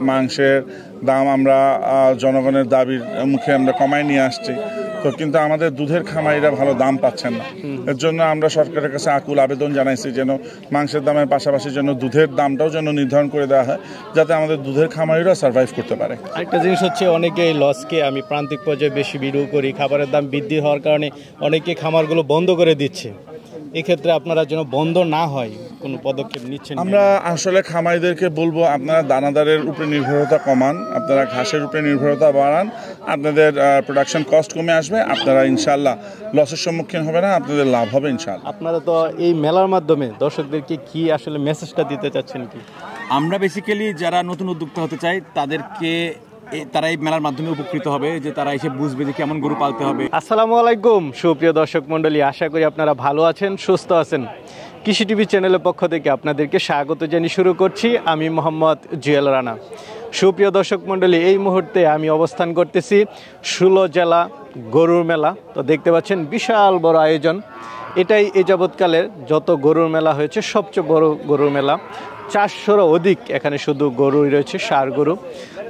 মাংসের দাম আমরা জনগণের দাবির মুখে আমরা কমায় নিয়ে আসছি, তো কিন্তু আমাদের দুধের খামারিরা ভালো দাম পাচ্ছেন না। এর জন্য আমরা সরকারের কাছে আকুল আবেদন জানাইছি যেন মাংসের দামের পাশাপাশি যেন দুধের দামটাও যেন নির্ধারণ করে দেওয়া হয়, যাতে আমাদের দুধের খামারিরা সার্ভাইভ করতে পারে। একটা জিনিস হচ্ছে, অনেকে লসকে, আমি প্রান্তিক পর্যায়ে বেশি ভিডিও করি, খাবারের দাম বৃদ্ধি হওয়ার কারণে অনেকে খামারগুলো বন্ধ করে দিচ্ছে। এক্ষেত্রে আপনারা যেন বন্ধ না হয় কোনো পদক্ষেপ নিচ্ছেন? আমরা আসলে খামারিদেরকে বলবো, আপনারা দানাদারের উপরে নির্ভরতা কমান, আপনারা ঘাসের উপরে নির্ভরতা বাড়ান, আপনাদের প্রোডাকশন কস্ট কমে আসবে, আপনারা ইনশাল্লাহ লসের সম্মুখীন হবে না, আপনাদের লাভ হবে ইনশাল্লাহ। আপনারা তো এই মেলার মাধ্যমে দর্শকদেরকে কি আসলে মেসেজটা দিতে চাচ্ছেন কি? আমরা বেসিক্যালি যারা নতুন উদ্যোক্তা হতে চাই তাদেরকে, তারা এই মেলার মাধ্যমে উপকৃত হবে, যে তারা এসে বুঝবে যে কেমন গরু পালতে হবে। আসসালামু আলাইকুম সুপ্রিয় দর্শক মণ্ডলী, আশা করি আপনারা ভালো আছেন, সুস্থ আছেন। কৃষি টিভি চ্যানেলের পক্ষ থেকে আপনাদেরকে স্বাগত জানিয়ে শুরু করছি আমি মোহাম্মদ জুয়েল রানা। সুপ্রিয় দর্শক মণ্ডলী, এই মুহূর্তে আমি অবস্থান করতেছি 16 জেলা গরুর মেলা। তো দেখতে পাচ্ছেন বিশাল বড় আয়োজন, এটাই এ যাবৎকালের যত গরুর মেলা হয়েছে সবচেয়ে বড় গরুর মেলা। 400-ও অধিক এখানে শুধু গরুই রয়েছে, ষাঁড় গরু।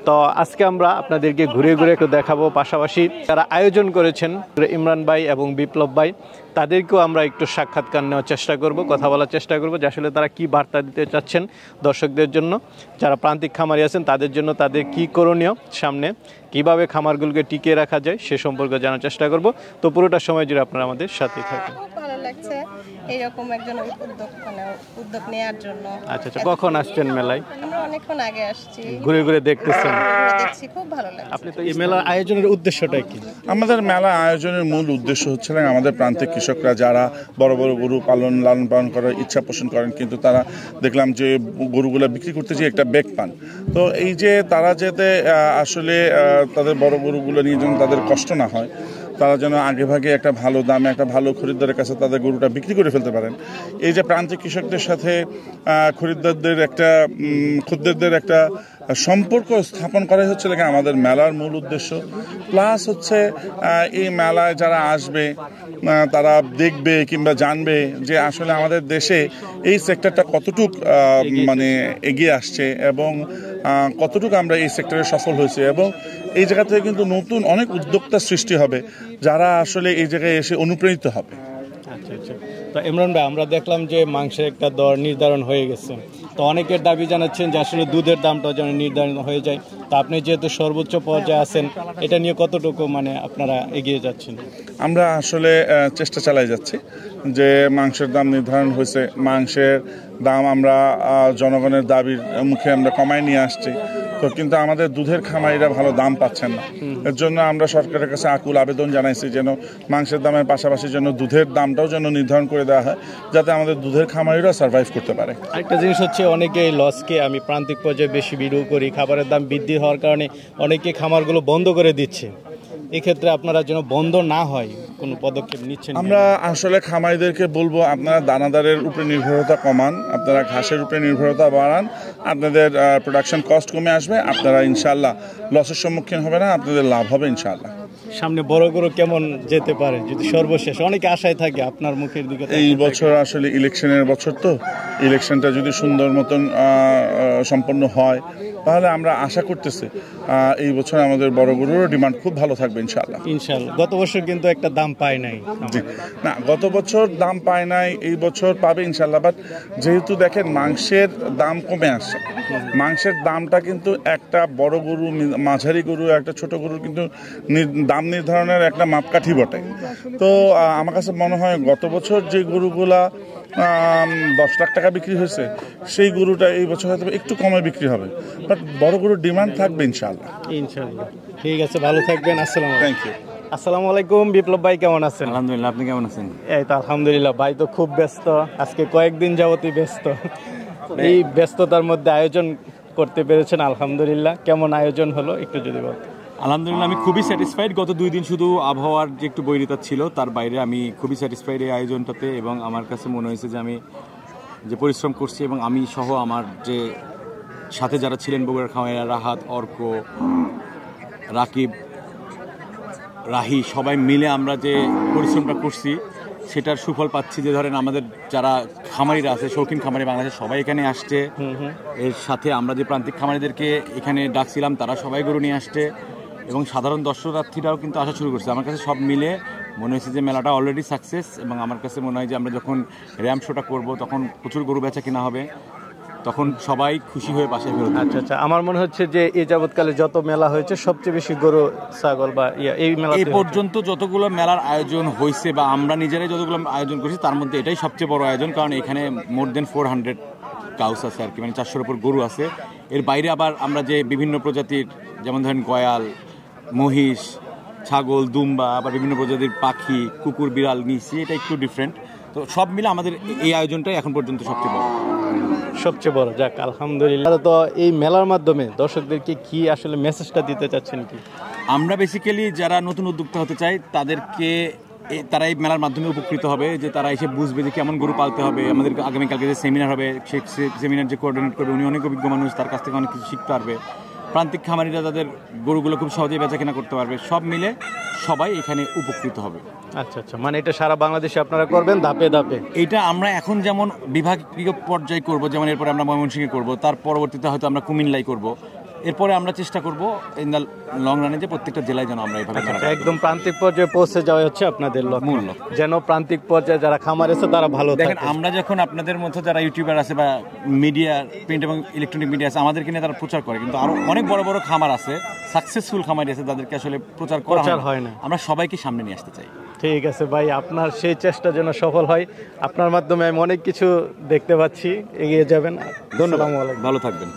তো আজকে আমরা আপনাদেরকে ঘুরে ঘুরে একটু দেখাবো, পাশাপাশি যারা আয়োজন করেছেন ইমরান ভাই এবং বিপ্লব ভাই, তাদেরকেও আমরা একটু সাক্ষাৎকার নেওয়ার চেষ্টা করব, কথা বলার চেষ্টা করব যে আসলে তারা কি বার্তা দিতে চাচ্ছেন দর্শকদের জন্য, যারা প্রান্তিক খামারি আছেন তাদের জন্য, তাদের কি করণীয়, সামনে কিভাবে খামারগুলোকে টিকিয়ে রাখা যায় সে সম্পর্কে জানার চেষ্টা করব। তো পুরোটা সময় জুড়ে আপনারা আমাদের সাথে থাকুন। ভালো লাগছে এরকম একজন উদ্যোগ নেওয়ার জন্য। আচ্ছা, কখন আসছেন মেলায়? আমরা অনেকক্ষণ আগে আসছি, ঘুরে ঘুরে দেখতেছেন, দেখছি, খুব ভালো লাগছে। আপনি তো এই মেলার আয়োজনের উদ্দেশ্যটা কি? আমাদের মেলা আয়োজনের মূল উদ্দেশ্য হচ্ছে আমাদের প্রান্তিক কৃষকরা যারা বড় বড় গরু লালন পালন করার ইচ্ছা পোষণ করেন, কিন্তু তারা দেখলাম যে গরুগুলো বিক্রি করতে যে একটা বেগ পান, তো এই যে তারা যাতে আসলে তাদের বড় গরুগুলো নিয়ে যেন তাদের কষ্ট না হয়, তারা যেন আগে ভাগে একটা ভালো দামে একটা ভালো খরিদ্দারের কাছে তাদের গরুটা বিক্রি করে ফেলতে পারেন। এই যে প্রান্তিক কৃষকদের সাথে খদ্দেরদের একটা সম্পর্ক স্থাপন করাই হচ্ছে আমাদের মেলার মূল উদ্দেশ্য। প্লাস হচ্ছে এই মেলায় যারা আসবে তারা দেখবে কিংবা জানবে যে আসলে আমাদের দেশে এই সেক্টরটা কতটুক মানে এগিয়ে আসছে এবং কতটুকু আমরা এই সেক্টরে সফল হয়েছে, এবং এই জায়গা থেকে কিন্তু নতুন অনেক উদ্যোক্তা সৃষ্টি হবে যারা আসলে এই জায়গায় এসে অনুপ্রাণিত হবে। আচ্ছা, তো ইমরান ভাই, আমরা দেখলাম যে মাংসের একটা দর নির্ধারণ হয়ে গেছে, তো অনেকের দাবি জানাচ্ছেন যে আসলে দুধের দামটা যেন নির্ধারণ হয়ে যায়। তো আপনি যেহেতু সর্বোচ্চ পর্যায়ে আছেন, এটা নিয়ে কতটুকু মানে আপনারা এগিয়ে যাচ্ছেন? আমরা আসলে চেষ্টা চালাই যাচ্ছি যে মাংসের দাম নির্ধারণ হয়েছে, মাংসের দাম আমরা জনগণের দাবির মুখে আমরা কমায় নিয়ে আসছি, তো কিন্তু আমাদের দুধের খামারিরা ভালো দাম পাচ্ছেন না। এর জন্য আমরা সরকারের কাছে আকুল আবেদন জানাইছি যেন মাংসের দামের পাশাপাশি যেন দুধের দামটাও যেন নির্ধারণ করে দেওয়া হয়, যাতে আমাদের দুধের খামারিরা সার্ভাইভ করতে পারে। একটা জিনিস হচ্ছে, অনেকে লসকে, আমি প্রান্তিক পর্যায়ে বেশি ভিডিও করি, খাবারের দাম বৃদ্ধি হওয়ার কারণে অনেকে খামারগুলো বন্ধ করে দিচ্ছে। এক্ষেত্রে আপনারা যেন বন্ধ না হয় কোনো পদক্ষেপ নিচ্ছেন? আমরা আসলে খামারিদেরকে বলবো, আপনারা দানাদারের উপরে নির্ভরতা কমান, আপনারা ঘাসের উপরে নির্ভরতা বাড়ান, আপনাদের প্রোডাকশন কস্ট কমে আসবে, আপনারা ইনশাল্লাহ লসের সম্মুখীন হবে না, আপনাদের লাভ হবে ইনশাল্লাহ। সামনে বড় গরু কেমন যেতে পারে যদি সর্বশেষ অনেকে আশায় থাকে আপনার মুখের দিকে? এই বছর আসলে ইলেকশনের বছর, তো ইলেকশনটা যদি সুন্দর মতন সম্পন্ন হয় তাহলে আমরা আশা করতেছি এই বছর আমাদের বড় গরুরও ডিমান্ড খুব ভালো থাকবে ইনশাল্লাহ। গত বছর কিন্তু একটা দাম পায় নাই। না, গত বছর দাম পায় নাই, এই বছর পাবে ইনশাল্লাহ। বাট যেহেতু দেখেন মাংসের দাম কমে আসছে, মাংসের দামটা কিন্তু একটা বড় গরু, মাঝারি গরু, একটা ছোট গরুর কিন্তু দাম নির্ধারণের একটা মাপকাঠি বটে। তো আমার কাছে মনে হয় গত বছর যে গরুগুলা 10 লাখ টাকা বিক্রি হয়েছে, সেই গরুটা এই বছর হয়তো একটু কমে বিক্রি হবে, বাট বড় গরুর ডিমান্ড থাকবে ইনশাআল্লাহ। ঠিক আছে, ভালো থাকবেন। Thank you. আসসালামু আলাইকুম। বিপ্লব ভাই কেমন আছেন? আলহামদুলিল্লাহ, আপনি কেমন আছেন? এই তো আলহামদুলিল্লাহ। ভাই তো খুব ব্যস্ত, আজকে কয়েকদিন যাবতই ব্যস্ত। এই ব্যস্ততার মধ্যে আয়োজন করতে পেরেছেন, আলহামদুলিল্লাহ। কেমন আয়োজন হলো একটু যদি বলতেন? আলহামদুলিল্লাহ, আমি খুবই স্যাটিসফাইড। গত 2 দিন শুধু আবহাওয়ার যে একটু বৈরিতা ছিল, তার বাইরে আমি খুবই স্যাটিসফাইড এই আয়োজনটাতে, এবং আমার কাছে মনে হয়েছে যে আমি যে পরিশ্রম করছি এবং আমি সহ আমার যে সাথে যারা ছিলেন, বগুড়ার খামারিরা, রাহাত, অর্ক, রাকিব, রাহি, সবাই মিলে আমরা যে পরিশ্রমটা করছি সেটার সুফল পাচ্ছি যে ধরেন আমাদের যারা খামারিরা আছে, শৌখিন খামারি বাংলাদেশের সবাই এখানে আসছে। এর সাথে আমরা যে প্রান্তিক খামারিদেরকে এখানে ডাকছিলাম তারা সবাই গরু নিয়ে আসছে এবং সাধারণ দর্শনার্থীরাও কিন্তু আসা শুরু করছে। আমার কাছে সব মিলে মনে হয়েছে যে মেলাটা অলরেডি সাকসেস, এবং আমার কাছে মনে হয় যে আমরা যখন র্যাম্প শোটা করবো তখন প্রচুর গরু বেচা কিনা হবে, তখন সবাই খুশি হয়ে বাসায় ফেরত। আচ্ছা আচ্ছা, আমার মনে হচ্ছে যে এই যাবৎকালে যত মেলা হয়েছে সবচেয়ে বেশি গরু ছাগল বা এই মেলা এই পর্যন্ত যতগুলো মেলার আয়োজন হয়েছে বা আমরা নিজেরাই যতগুলো আয়োজন করছি তার মধ্যে এটাই সবচেয়ে বড় আয়োজন, কারণ এখানে মোর দেন 400 কাউস আছে আর কি, মানে 400-এর উপর গরু আছে। এর বাইরে আবার আমরা যে বিভিন্ন প্রজাতির, যেমন ধরেন গয়াল, মহিষ, ছাগল, দুম্বা, আবার বিভিন্ন প্রজাতির পাখি, কুকুর, বিড়াল নিয়েছি, এটা একটু ডিফারেন্ট। তো সব মিলে আমাদের এই আয়োজনটাই এখন পর্যন্ত সবচেয়ে বড়। যাক আলহামদুলিল্লাহ। তো এই মেলার মাধ্যমে দর্শকদেরকে কি আসলে মেসেজটা দিতে চাচ্ছেন কি? আমরা বেসিক্যালি যারা নতুন উদ্যোক্তা হতে চাই তাদেরকে তারা এই মেলার মাধ্যমে উপকৃত হবে, যে তারা এসে বুঝবে যে কেমন গরু পালতে হবে। আমাদের আগামীকালকে যে সেমিনার হবে, সেই সেমিনার যে কোঅর্ডিনেট করবে উনি অনেক অভিজ্ঞ মানুষ, তার কাছ থেকে অনেক কিছু শিখতে পারবে। প্রান্তিক খামারিরা তাদের গরুগুলো খুব সহজেই বেচাকেনা করতে পারবে। সব মিলে সবাই এখানে উপকৃত হবে। আচ্ছা আচ্ছা, মানে এটা সারা বাংলাদেশে আপনারা করবেন ধাপে ধাপে? এটা আমরা এখন যেমন বিভাগীয় পর্যায়ে করব, যেমন এরপরে আমরা ময়মনসিংহে করব, তার পরবর্তীতে হয়তো আমরা কুমিল্লায় করব, এরপরে আমরা চেষ্টা করব ইন দ্য লং রানে যে প্রত্যেকটা জেলায় যেন আমরা এইভাবে একদম প্রান্তিক পর্যায়ে পৌঁছে যাওয়া হচ্ছে আপনাদের মূল লক্ষ্য, যেন প্রান্তিক পর্যায়ে যারা খামার আছে তারা ভালো থাকে। দেখেন, আমরা যখন আপনাদের মতো যারা ইউটিউবার আছে বা মিডিয়া, প্রিন্ট এবং ইলেকট্রনিক মিডিয়া আছে, আমাদেরকে নিয়ে তারা প্রচার করে, কিন্তু আরো অনেক বড় বড় খামার আছে, সাকসেসফুল খামারি আছে, তাদেরকে আসলে প্রচার হয় না। আমরা সবাইকে সামনে নিয়ে আসতে চাই। ঠিক আছে ভাই, আপনার সেই চেষ্টা যেন সফল হয়। আপনার মাধ্যমে আমি অনেক কিছু দেখতে পাচ্ছি, এগিয়ে যাবেন। ধন্যবাদ, ভালো থাকবেন।